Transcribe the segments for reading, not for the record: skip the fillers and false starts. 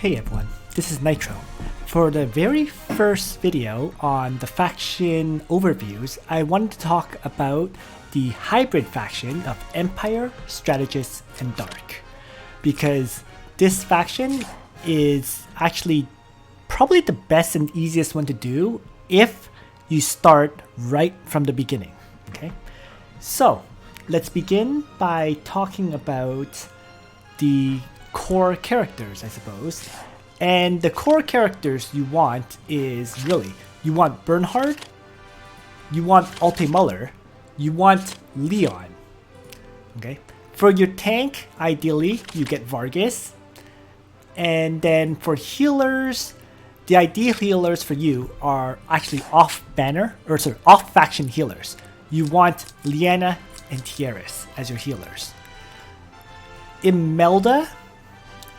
Hey everyone, this is Nitro. For the very first video on the faction overviews, I wanted to talk about the hybrid faction of Empire, Strategist, and Dark. Because this faction is actually probably the best and easiest one to do if you start right from the beginning. Okay, so let's begin by talking about the core characters, I suppose. And the core characters you want is really, you want Bernhardt, you want Alte Muller, you want Leon. Okay, for your tank, ideally you get Vargas, and then for healers, the ideal healers for you are actually off faction healers. You want Luna and Tiaris as your healers. Imelda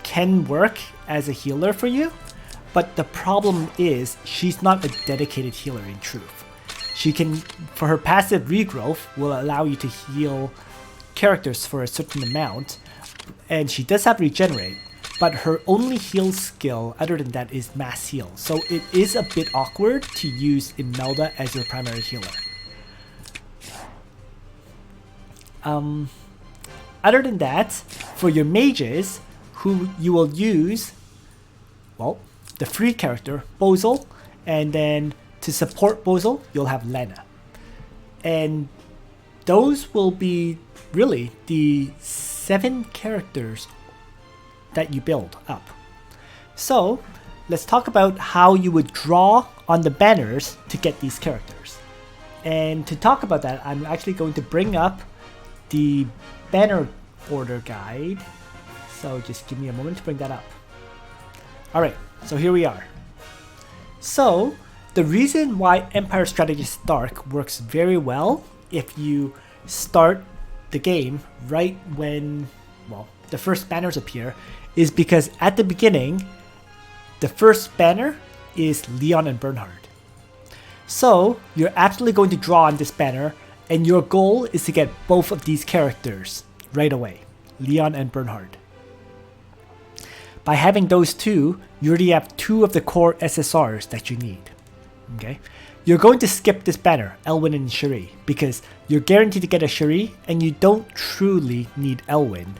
can work as a healer for you, but the problem is she's not a dedicated healer in truth. She can, for her passive regrowth, will allow you to heal characters for a certain amount, and she does have regenerate, but her only heal skill other than that is mass heal, so it is a bit awkward to use Imelda as your primary healer. Other than that, for your mages, who you will use, well, the free character, Bozel, and then to support Bozel, you'll have Lena. And those will be really the 7 characters that you build up. So, let's talk about how you would draw on the banners to get these characters. And to talk about that, I'm actually going to bring up the banner order guide. So just give me a moment to bring that up. Alright, so here we are. So the reason why Empire Strategist Dark works very well if you start the game right when, well, the first banners appear is because at the beginning, the first banner is Leon and Bernhardt. So you're absolutely going to draw on this banner, and your goal is to get both of these characters right away, Leon and Bernhardt. By having those two, you already have 2 of the core SSRs that you need. Okay, you're going to skip this banner, Elwyn and Cherie, because you're guaranteed to get a Cherie, and you don't truly need Elwyn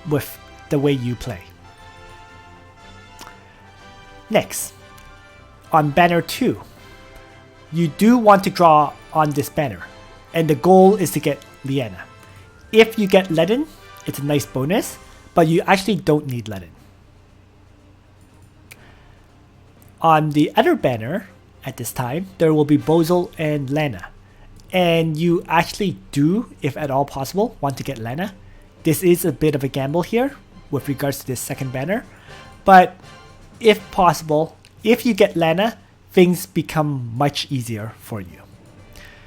with the way you play. Next, on banner 2, you do want to draw on this banner, and the goal is to get Lena. If you get Ledin, it's a nice bonus, but you actually don't need Ledin. On the other banner, at this time, there will be Bozel and Lena. And you actually do, if at all possible, want to get Lena. This is a bit of a gamble here with regards to this second banner. But if possible, if you get Lena, things become much easier for you.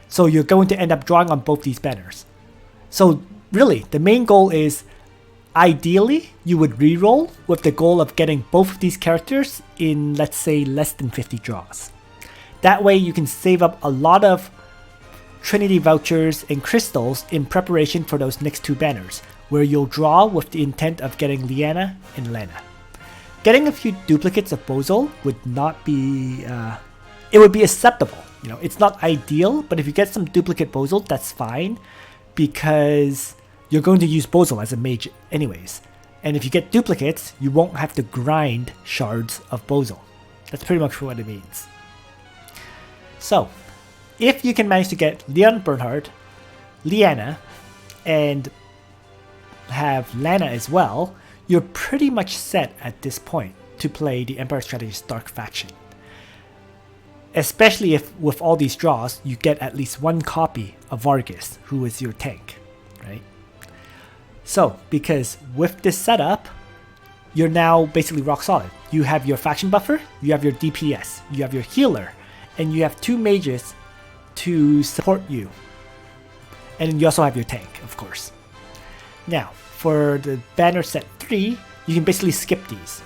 So you're going to end up drawing on both these banners. So really, the main goal is, ideally, you would reroll with the goal of getting both of these characters in, let's say, less than 50 draws. That way you can save up a lot of Trinity vouchers and crystals in preparation for those next 2 banners, where you'll draw with the intent of getting Lena and Lena. Getting a few duplicates of Bozel would not be, it would be acceptable. You know, it's not ideal, but if you get some duplicate Bozel, that's fine, because you're going to use Bozel as a mage anyways. And if you get duplicates, you won't have to grind shards of Bozel. That's pretty much what it means. So, if you can manage to get Leon Bernhardt, Lena, and have Lena as well, you're pretty much set at this point to play the Empire Strategist Dark faction. Especially if with all these draws, you get at least 1 copy of Vargas, who is your tank, right? So, because with this setup, you're now basically rock solid. You have your faction buffer, you have your DPS, you have your healer, and you have 2 mages to support you. And you also have your tank, of course. Now, for the banner set 3, you can basically skip these.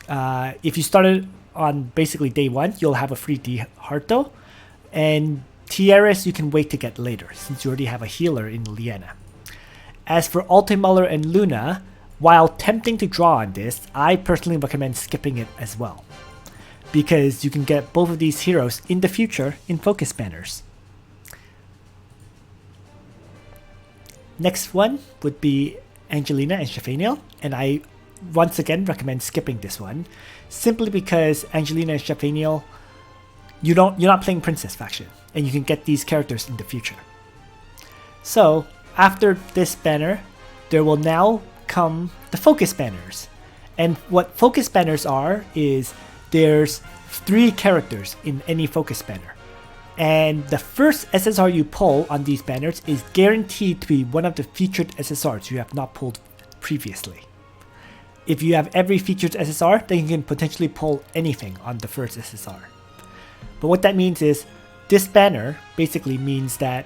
If you started on basically day 1, you'll have a free Dieharte, and Tiaris you can wait to get later, since you already have a healer in Lena. As for Alte Muller and Luna, while tempting to draw on this, I personally recommend skipping it as well, because you can get both of these heroes in the future in focus banners. Next one would be Angelina and Shafaniel, and I once again recommend skipping this one, simply because Angelina and Shafaniel, you're not playing Princess faction, and you can get these characters in the future. So after this banner, there will now come the focus banners. And what focus banners are is there's 3 characters in any focus banner. And the first SSR you pull on these banners is guaranteed to be one of the featured SSRs you have not pulled previously. If you have every featured SSR, then you can potentially pull anything on the first SSR. But what that means is, this banner basically means that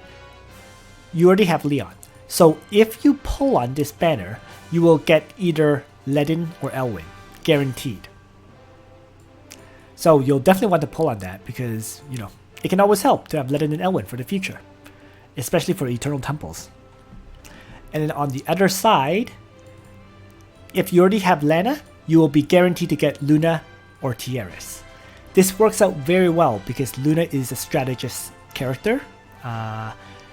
you already have Leon. So if you pull on this banner, you will get either Ledin or Elwyn, guaranteed. So you'll definitely want to pull on that because, you know, it can always help to have Ledin and Elwyn for the future, especially for Eternal Temples. And then on the other side, if you already have Lana, you will be guaranteed to get Luna or Tiaris. This works out very well because Luna is a strategist character.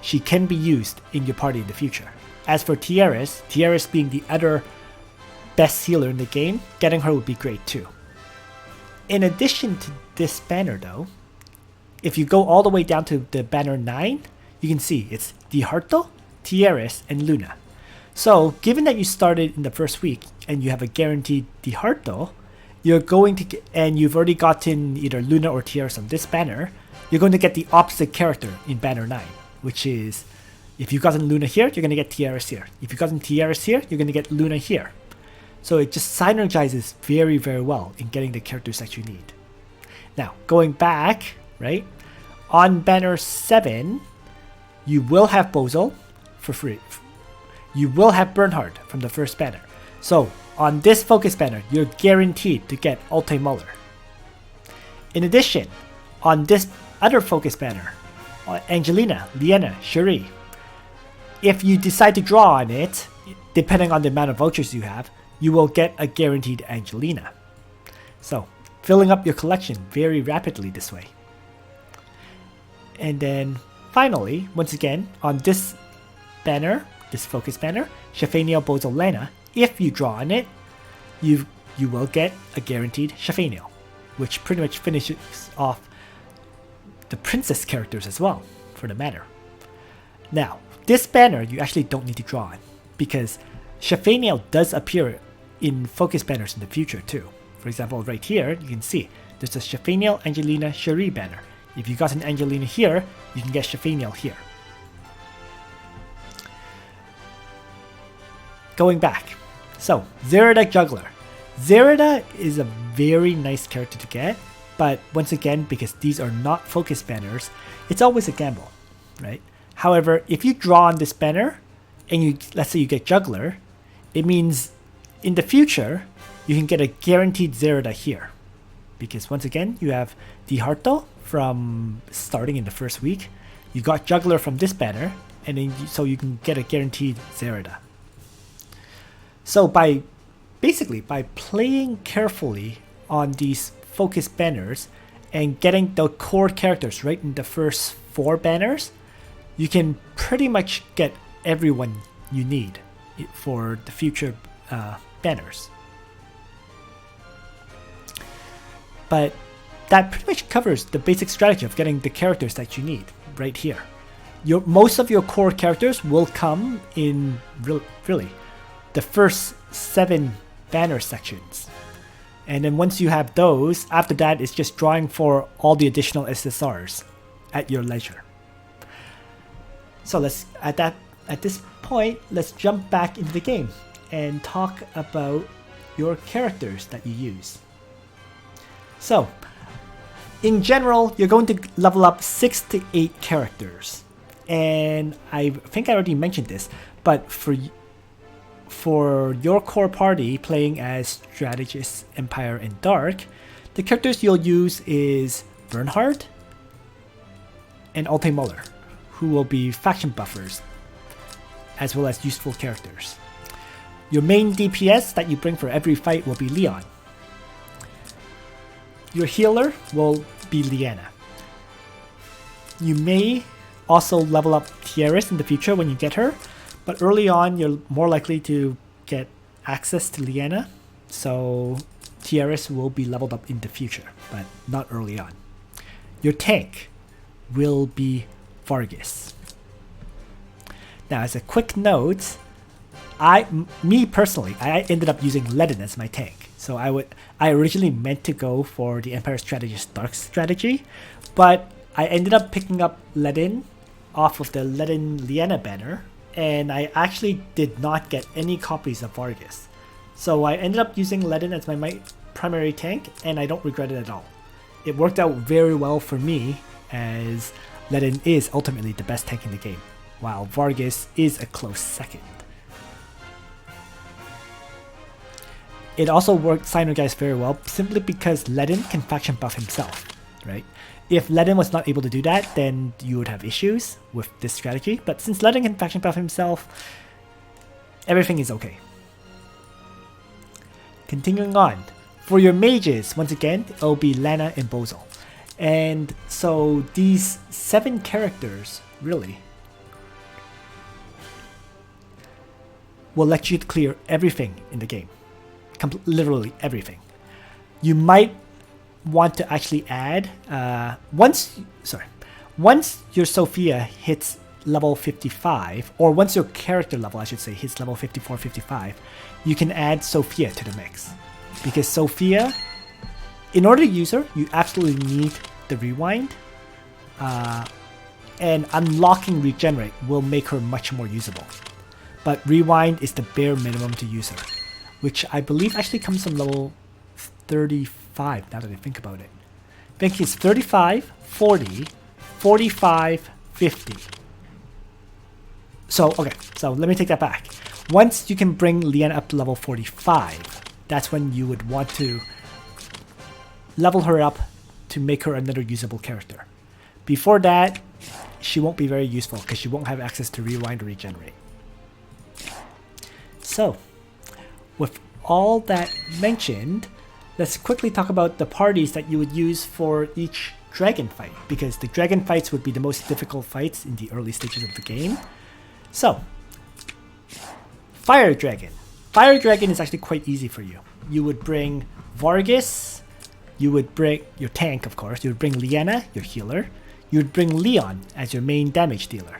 She can be used in your party in the future. As for Tiaris, Tiaris being the other best healer in the game, getting her would be great too. In addition to this banner though, if you go all the way down to the banner 9, you can see it's Dieharte, Tiaris, and Luna. So given that you started in the first week and you have a guaranteed Dieharte, you're going to get, and you've already gotten either Luna or Tiaris on this banner, you're going to get the opposite character in banner 9. Which is, if you've gotten Luna here, you're going to get Tiaris here. If you've gotten Tiaris here, you're going to get Luna here. So it just synergizes very, very well in getting the characters that you need. Now, going back, right, on banner 7, you will have Bozel for free. You will have Bernhardt from the first banner. So on this focus banner, you're guaranteed to get Ulte Muller. In addition, on this other focus banner, Angelina, Liena, Cherie, if you decide to draw on it, depending on the amount of vouchers you have, you will get a guaranteed Angelina. So filling up your collection very rapidly this way. And then finally, once again, on this banner, this focus banner, Shafaniel, Bozel, Lena, if you draw on it, you will get a guaranteed Shafaniel, which pretty much finishes off the princess characters as well, for the matter. Now, this banner you actually don't need to draw on, because Shafaniel does appear in focus banners in the future too. For example, right here, you can see there's a Shafaniel, Angelina, Cherie banner. If you got an Angelina here, you can get Shafaniel here. Going back, so Zerida Juggler. Zerida is a very nice character to get, but once again, because these are not focus banners, it's always a gamble, right? However, if you draw on this banner, and let's say you get Juggler, it means in the future, you can get a guaranteed Zerida here. Because once again, you have Dieharte from starting in the first week, you got Juggler from this banner, and then so you can get a guaranteed Zerida. So basically by playing carefully on these focus banners and getting the core characters right in the first 4 banners, you can pretty much get everyone you need for the future banners. But that pretty much covers the basic strategy of getting the characters that you need right here. Most of your core characters will come in really the first 7 banner sections. And then once you have those, after that it's just drawing for all the additional SSRs at your leisure. So at this point, let's jump back into the game and talk about your characters that you use. So, in general, you're going to level up 6 to 8 characters. And I think I already mentioned this, but for your core party playing as Strategist, Empire, and Dark, the characters you'll use is Bernhardt and Ulte Muller, who will be faction buffers, as well as useful characters. Your main DPS that you bring for every fight will be Leon. Your healer will be Liana. You may also level up Tiaris in the future when you get her, but early on you're more likely to get access to Liana, so Tiaris will be leveled up in the future, but not early on. Your tank will be Vargas. Now, as a quick note, me personally, I ended up using Ledin as my tank. So I originally meant to go for the Empire Strategist Dark strategy, but I ended up picking up Ledin off of the Ledin Liana banner, and I actually did not get any copies of Vargas. So I ended up using Ledin as my primary tank, and I don't regret it at all. It worked out very well for me, as Ledin is ultimately the best tank in the game, while Vargas is a close second. It also worked synergized very well simply because Ledin can faction buff himself, right? If Ledin was not able to do that, then you would have issues with this strategy, but since Ledin can faction buff himself, everything is okay. Continuing on, for your mages, once again, it'll be Lana and Bozel. And so these 7 characters, really, will let you clear everything in the game. Literally everything. You might want to actually add, once your Sophia hits level 55, or once your character level, I should say, hits level 54, 55, you can add Sophia to the mix. Because Sophia, in order to use her, you absolutely need the rewind, and unlocking regenerate will make her much more usable. But rewind is the bare minimum to use her, which I believe actually comes from level 35, now that I think about it. I think it's 35, 40, 45, 50. So, okay, so let me take that back. Once you can bring Liana up to level 45, that's when you would want to level her up to make her another usable character. Before that, she won't be very useful because she won't have access to rewind or regenerate. So, with all that mentioned, let's quickly talk about the parties that you would use for each dragon fight, because the dragon fights would be the most difficult fights in the early stages of the game. So, Fire Dragon. Fire Dragon is actually quite easy for you. You would bring Vargas, you would bring your tank, of course, you would bring Liana, your healer, you would bring Leon as your main damage dealer.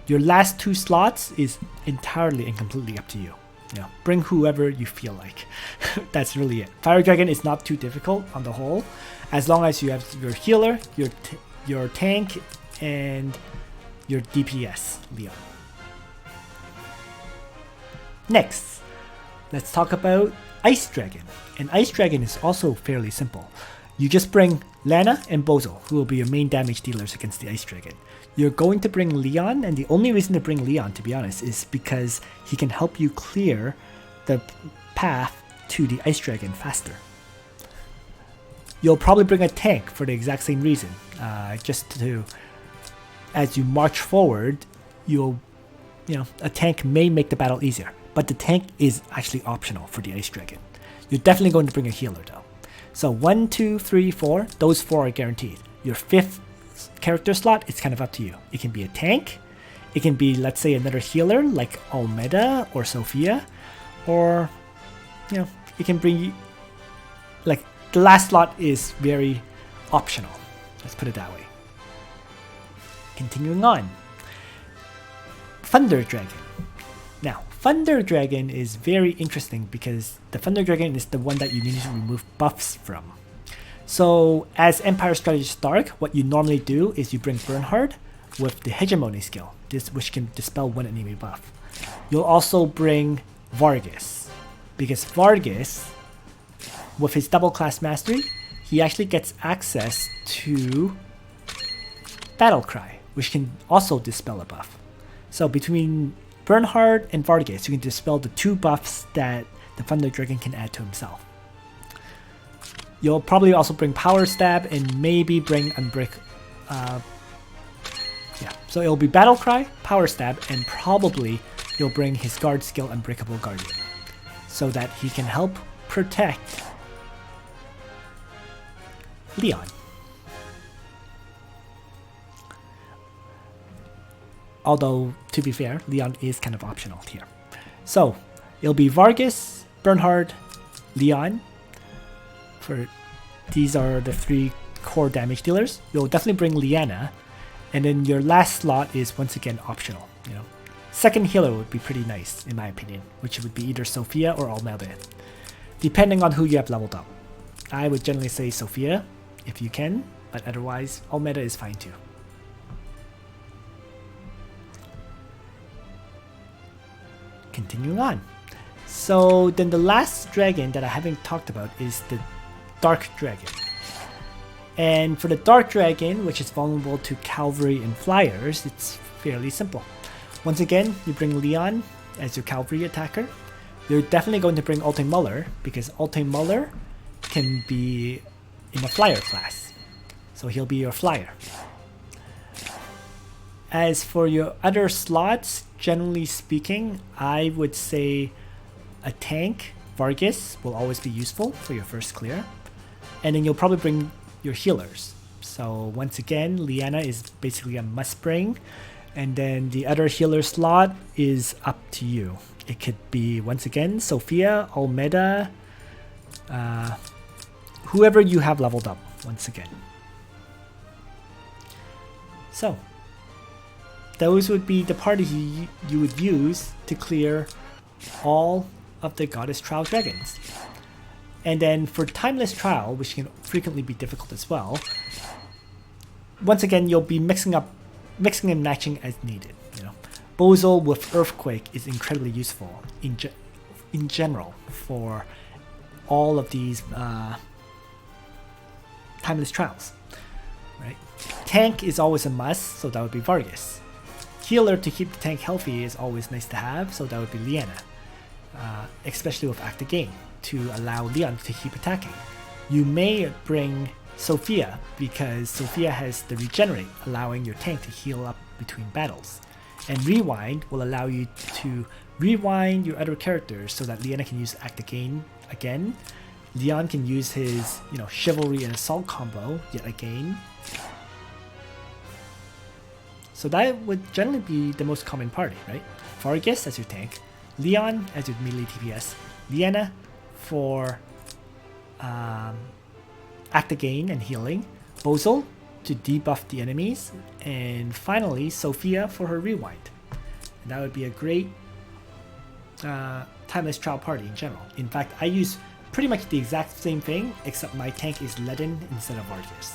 Your last 2 slots is entirely and completely up to you. You know, bring whoever you feel like. That's really it. Fire Dragon is not too difficult on the whole, as long as you have your healer, your tank, and your DPS, Leon. Next, let's talk about Ice Dragon. And Ice Dragon is also fairly simple. You just bring Lana and Bozel, who will be your main damage dealers against the Ice Dragon. You're going to bring Leon, and the only reason to bring Leon, to be honest, is because he can help you clear the path to the Ice Dragon faster. You'll probably bring a tank for the exact same reason. Just to, as you march forward, a tank may make the battle easier, but the tank is actually optional for the Ice Dragon. You're definitely going to bring a healer though. So 1, 2, 3, 4, those 4 are guaranteed. Your 5th character slot, it's kind of up to you. It can be a tank, it can be, let's say, another healer like Almeda or Sophia, or it can bring, like, the last slot is very optional, let's put it that way. Continuing on, Thunder Dragon. Now, Thunder Dragon is very interesting because the Thunder Dragon is the one that you need to remove buffs from. So, as Empire Strategist Dark, what you normally do is you bring Bernhardt with the Hegemony skill, which can dispel one enemy buff. You'll also bring Vargas, because Vargas, with his double class mastery, he actually gets access to Battle Cry, which can also dispel a buff. So between Bernhardt and Vargas, you can dispel the 2 buffs that the Thunder Dragon can add to himself. You'll probably also bring Power Stab and maybe bring Unbreak. So it'll be Battle Cry, Power Stab, and probably you'll bring his guard skill, Unbreakable Guardian. so that he can help protect Leon. Although, to be fair, Leon is kind of optional here. So, it'll be Vargas, Bernhardt, Leon. These are the 3 core damage dealers. You'll definitely bring Liana. And then your last slot is once again optional. You know, second healer would be pretty nice, in my opinion, which would be either Sophia or Almeda, depending on who you have leveled up. I would generally say Sophia, if you can, but otherwise, Almeda is fine too. Continuing on. So then the last dragon that I haven't talked about is the Dark Dragon. And for the Dark Dragon, which is vulnerable to cavalry and flyers, it's fairly simple. Once again, you bring Leon as your cavalry attacker. You're definitely going to bring Alte Muller, because Alte Muller can be in a flyer class. So he'll be your flyer. As for your other slots, generally speaking, I would say a tank, Vargas, will always be useful for your first clear. And then you'll probably bring your healers. So once again, Liana is basically a must bring. And then the other healer slot is up to you. It could be, once again, Sophia, Almeda, whoever you have leveled up, once again. So, those would be the party you would use to clear all of the Goddess Trial Dragons. And then for Timeless Trial, which can frequently be difficult as well, once again, you'll be mixing and matching as needed. You know, Bozel with Earthquake is incredibly useful in general for all of these Timeless Trials. Right? Tank is always a must, so that would be Vargas. Healer to keep the tank healthy is always nice to have, so that would be Liana, especially with Active Gain, to allow Leon to keep attacking. You may bring Sophia, because Sophia has the Regenerate, allowing your tank to heal up between battles. And Rewind will allow you to rewind your other characters so that Liana can use Active Gain again. Leon can use his, Chivalry and Assault combo yet again. So that would generally be the most common party, right? Vargas as your tank, Leon as your melee DPS, Liana for Active Gain and healing, Bozel to debuff the enemies, and finally Sophia for her rewind. And that would be a great Timeless Trial party in general. In fact, I use pretty much the exact same thing, except my tank is Ledin instead of Vargas.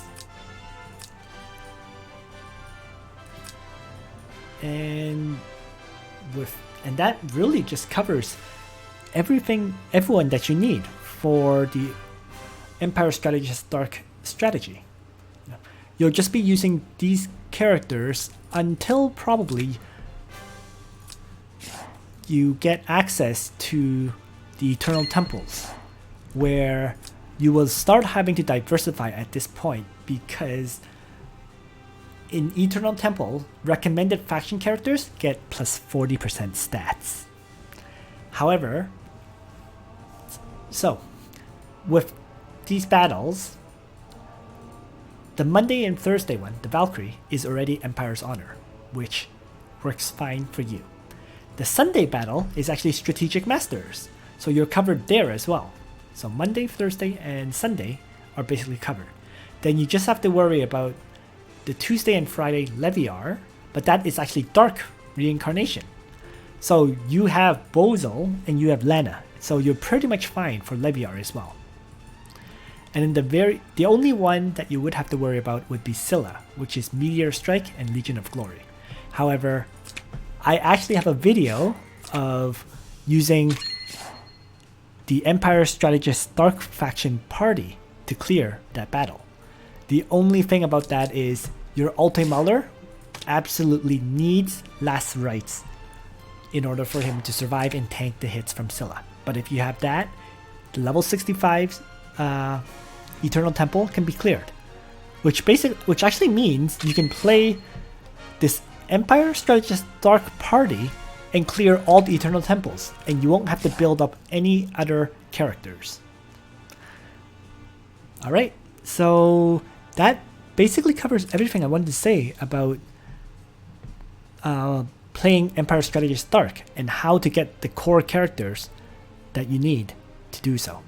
And that really just covers everyone that you need for the Empire Strategist Dark strategy. You'll just be using these characters until probably you get access to the Eternal Temples, where you will start having to diversify at this point, because in Eternal Temple, recommended faction characters get plus 40% stats. However, so with these battles, the Monday and Thursday one, the Valkyrie, is already Empire's Honor, which works fine for you. The Sunday battle is actually Strategic Masters, so you're covered there as well. So Monday, Thursday, and Sunday are basically covered. Then you just have to worry about the Tuesday and Friday Leviar, but that is actually Dark Reincarnation. So you have Bozel and you have Lana, so you're pretty much fine for Leviar as well. And then the only one that you would have to worry about would be Scylla, which is Meteor Strike and Legion of Glory. However, I actually have a video of using the Empire Strategist Dark faction party to clear that battle. The only thing about that is your Alte Muller absolutely needs last rites in order for him to survive and tank the hits from Scylla. But if you have that, the level 65 Eternal Temple can be cleared, which actually means you can play this Empire Strategist Dark party and clear all the Eternal Temples, and you won't have to build up any other characters. Alright, so that basically covers everything I wanted to say about playing Empire Strategist Dark and how to get the core characters that you need to do so.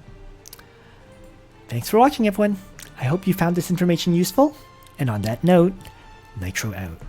Thanks for watching, everyone. I hope you found this information useful, and on that note, Nitro out.